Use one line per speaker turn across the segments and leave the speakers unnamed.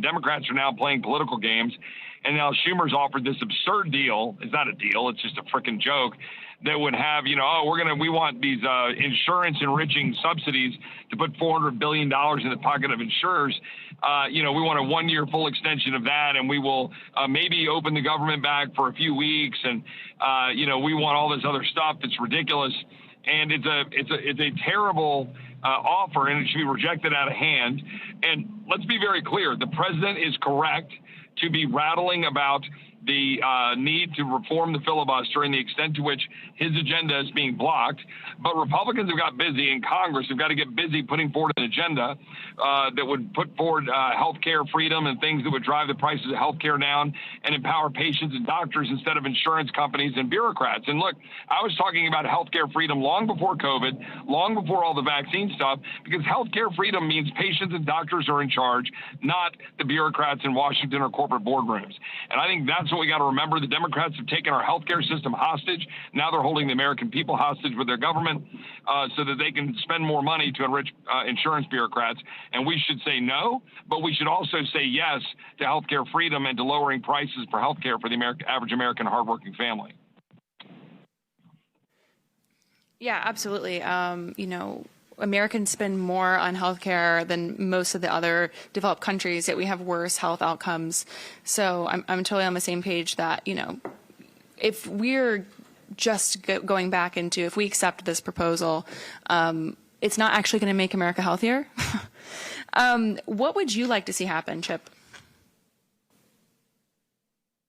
Democrats are now playing political games. And now Schumer's offered this absurd deal. It's not a deal. It's just a freaking joke that would have, we want these insurance-enriching subsidies to put $400 billion in the pocket of insurers. We want a 1-year full extension of that, and we will maybe open the government back for a few weeks. And, we want all this other stuff that's ridiculous. And it's a terrible offer, and it should be rejected out of hand. And let's be very clear. The president is correct to be rattling about the need to reform the filibuster and the extent to which his agenda is being blocked. But Republicans have got busy in Congress. Have got to get busy putting forward an agenda that would put forward health care freedom and things that would drive the prices of health care down and empower patients and doctors instead of insurance companies and bureaucrats. And look, I was talking about health care freedom long before COVID, long before all the vaccine stuff, because health care freedom means patients and doctors are in charge, not the bureaucrats in Washington or corporate boardrooms. And I think that's what we got to remember. The Democrats have taken our healthcare system hostage. Now they're holding the American people hostage with their government so that they can spend more money to enrich insurance bureaucrats. And we should say no, but we should also say yes to healthcare freedom and to lowering prices for healthcare for the average American hardworking family.
Yeah, absolutely. Americans spend more on healthcare than most of the other developed countries, yet we have worse health outcomes. So I'm totally on the same page that, if we're just going back into, if we accept this proposal, it's not actually going to make America healthier. What would you like to see happen, Chip?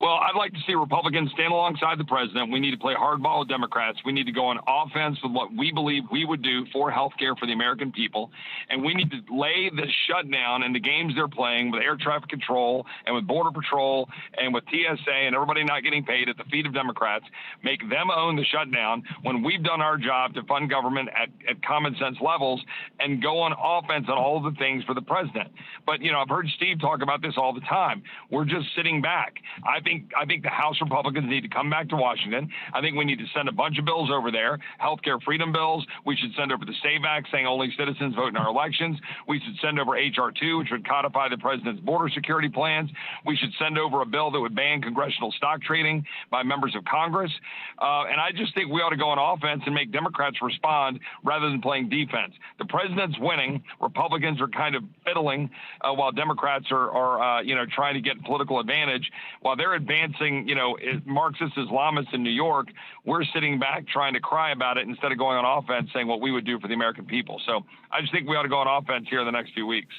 Well, I'd like to see Republicans stand alongside the president. We need to play hardball with Democrats. We need to go on offense with what we believe we would do for health care for the American people. And we need to lay the shutdown and the games they're playing with air traffic control and with Border Patrol and with TSA and everybody not getting paid at the feet of Democrats, make them own the shutdown when we've done our job to fund government at common sense levels and go on offense on all of the things for the president. But, I've heard Steve talk about this all the time. We're just sitting back. I think the House Republicans need to come back to Washington. I think we need to send a bunch of bills over there, healthcare freedom bills. We should send over the SAVE Act saying only citizens vote in our elections. We should send over H.R. 2, which would codify the president's border security plans. We should send over a bill that would ban congressional stock trading by members of Congress. And I just think we ought to go on offense and make Democrats respond rather than playing defense. The president's winning. Republicans are kind of fiddling while Democrats are trying to get political advantage. While they're advancing, Marxist Islamists in New York, we're sitting back trying to cry about it instead of going on offense saying what we would do for the American people. So I just think we ought to go on offense here in the next few weeks.